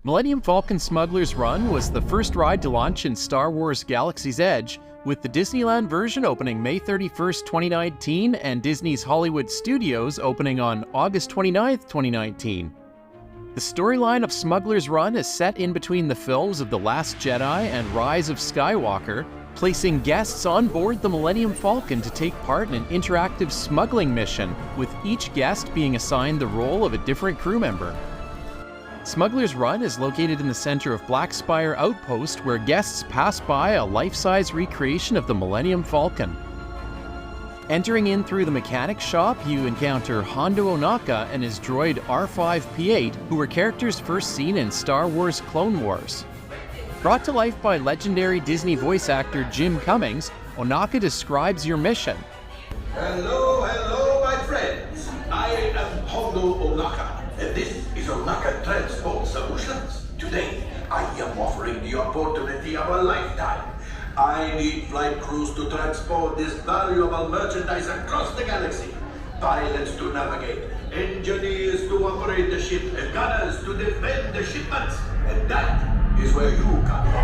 Millennium Falcon Smugglers Run was the first ride to launch in Star Wars Galaxy's Edge, with the Disneyland version opening May 31st, 2019 and Disney's Hollywood Studios opening on August 29th, 2019. The storyline of Smugglers Run is set in between the films of The Last Jedi and Rise of Skywalker, placing guests on board the Millennium Falcon to take part in an interactive smuggling mission, with each guest being assigned the role of a different crew member. Smugglers Run is located in the center of Black Spire Outpost, where guests pass by a life-size recreation of the Millennium Falcon. Entering in through the mechanic shop, you encounter Hondo Ohnaka and his droid R5-P8, who were characters first seen in Star Wars Clone Wars. Brought to life by legendary Disney voice actor Jim Cummings, Ohnaka describes your mission. Hello, my friends. I am Hondo Ohnaka, and this is Ohnaka Transport Solutions. Today, I am offering the opportunity of a lifetime. I need flight crews to transport this valuable merchandise across the galaxy. Pilots to navigate, engineers to operate the ship, and gunners to defend the shipments. And that is where you come in.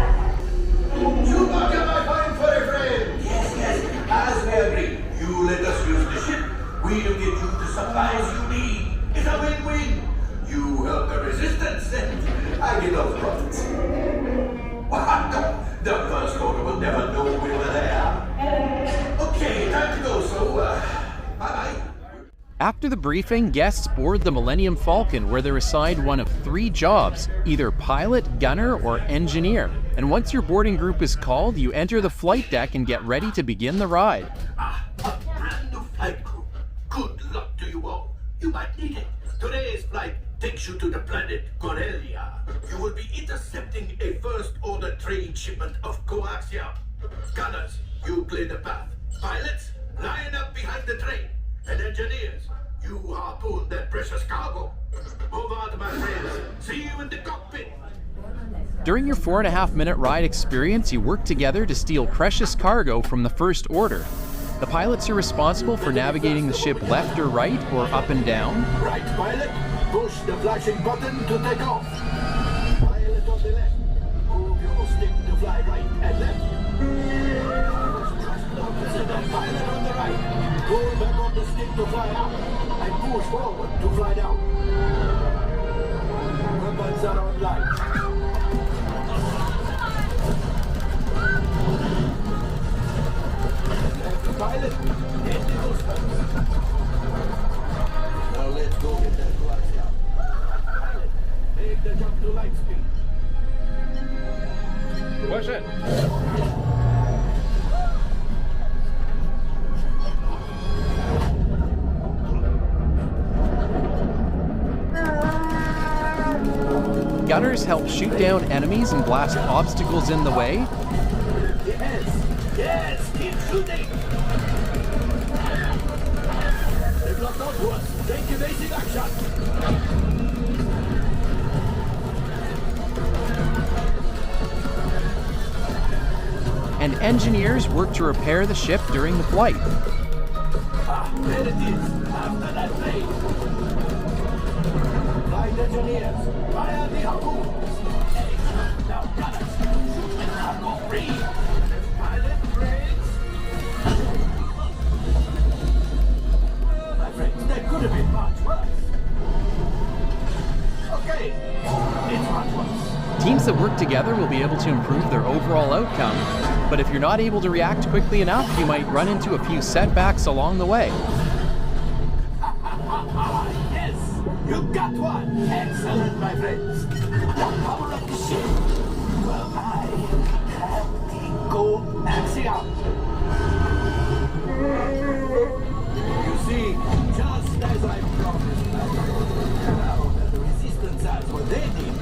Chewbacca, my fine furry friend! Yes, as we agreed. You let us use the ship, we'll get you the supplies you need. It's a win-win. You help the resistance, and I get those profits. The first order will never know we were there. Okay, time to go, so, bye-bye. After the briefing, guests board the Millennium Falcon, where they're assigned one of 3 jobs, either pilot, gunner, or engineer. And once your boarding group is called, you enter the flight deck and get ready to begin the ride. A brand new flight crew. Good luck to you all. You might need it. Today's flight takes you to the planet Corellia. You will be intercepting a first-order trade shipment of coaxium. Gunners, you clear the path. Pilots, line up behind the train. And engineers, you harpoon that precious cargo. Move out, my friends. See you in the cockpit. During your 4.5-minute ride experience, you work together to steal precious cargo from the First Order. The pilots are responsible for navigating the ship left or right, or up and down. Right, pilot. Push the flashing button to take off. Pilot on the left. Move your stick to fly right and left. Pilot on the right. Pull back on the stick to fly up. And push forward to fly down. Weapons are online. Left pilot, hit the boosters. Now let's go get that coaxium. Pilot, take the jump to light speed. Push it. Gunners help shoot down enemies and blast obstacles in the way. Yes, keep shooting. They've locked onto us. Take evasive action. And engineers work to repair the ship during the flight. There it is. After that plane. Flight engineers, fire the harpoons. Now gunners, shoot the cargo free. Pilot brakes. My friends, that could have been much worse. Okay, it's much worse. Teams that work together will be able to improve their overall outcome, but if you're not able to react quickly enough, you might run into a few setbacks along the way. Yes, you got one. Excellent, my friends. The power of the ship. Well, I have the coaxium. You see, just as I promised, now that the resistance has what they need,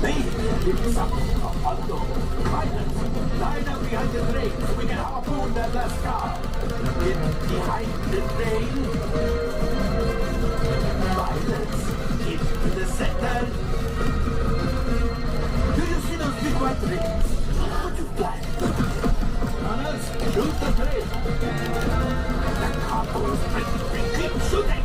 maybe it's something of unknown. Pilots, line up behind the train so we can harpoon that last car. Get behind the train. Pilots, into the center. Do you see those big white rings? Would you fly? Gunners, shoot the train. The cargo is ready. Keep shooting.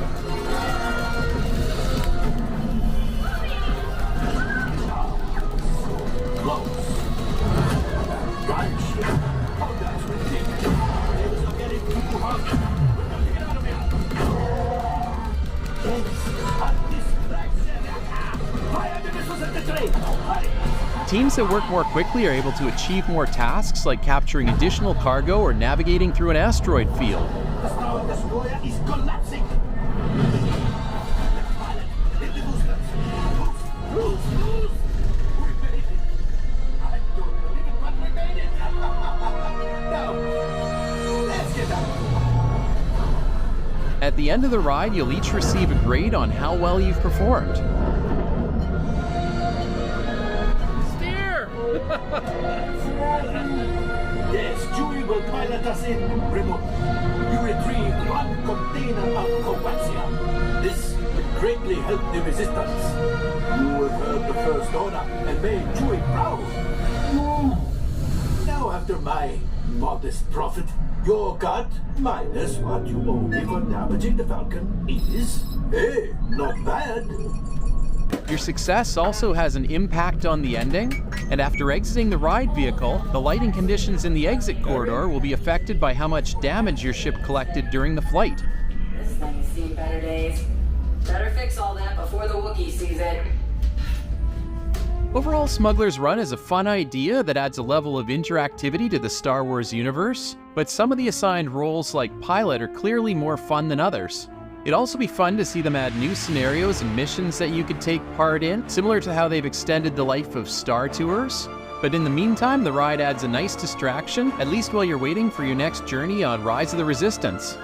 Teams that work more quickly are able to achieve more tasks like capturing additional cargo or navigating through an asteroid field. The Star Destroyer is collapsing! We made it! I don't believe it, but we made it! Now, let's get out! At the end of the ride, you'll each receive a grade on how well you've performed. Steer! Yes, Chewie will pilot us in remote. You retrieve one container of coaxium. This will greatly help the resistance. You have heard the first order and made Chewie proud. Now, after my modest profit, your cut minus what you owe me for damaging the Falcon is, hey, not bad. Your success also has an impact on the ending, and after exiting the ride vehicle, the lighting conditions in the exit corridor will be affected by how much damage your ship collected during the flight. This thing's seen better days. Better fix all that before the Wookiee sees it. Overall, Smugglers Run is a fun idea that adds a level of interactivity to the Star Wars universe, but some of the assigned roles like pilot are clearly more fun than others. It'd also be fun to see them add new scenarios and missions that you could take part in, similar to how they've extended the life of Star Tours. But in the meantime, the ride adds a nice distraction, at least while you're waiting for your next journey on Rise of the Resistance.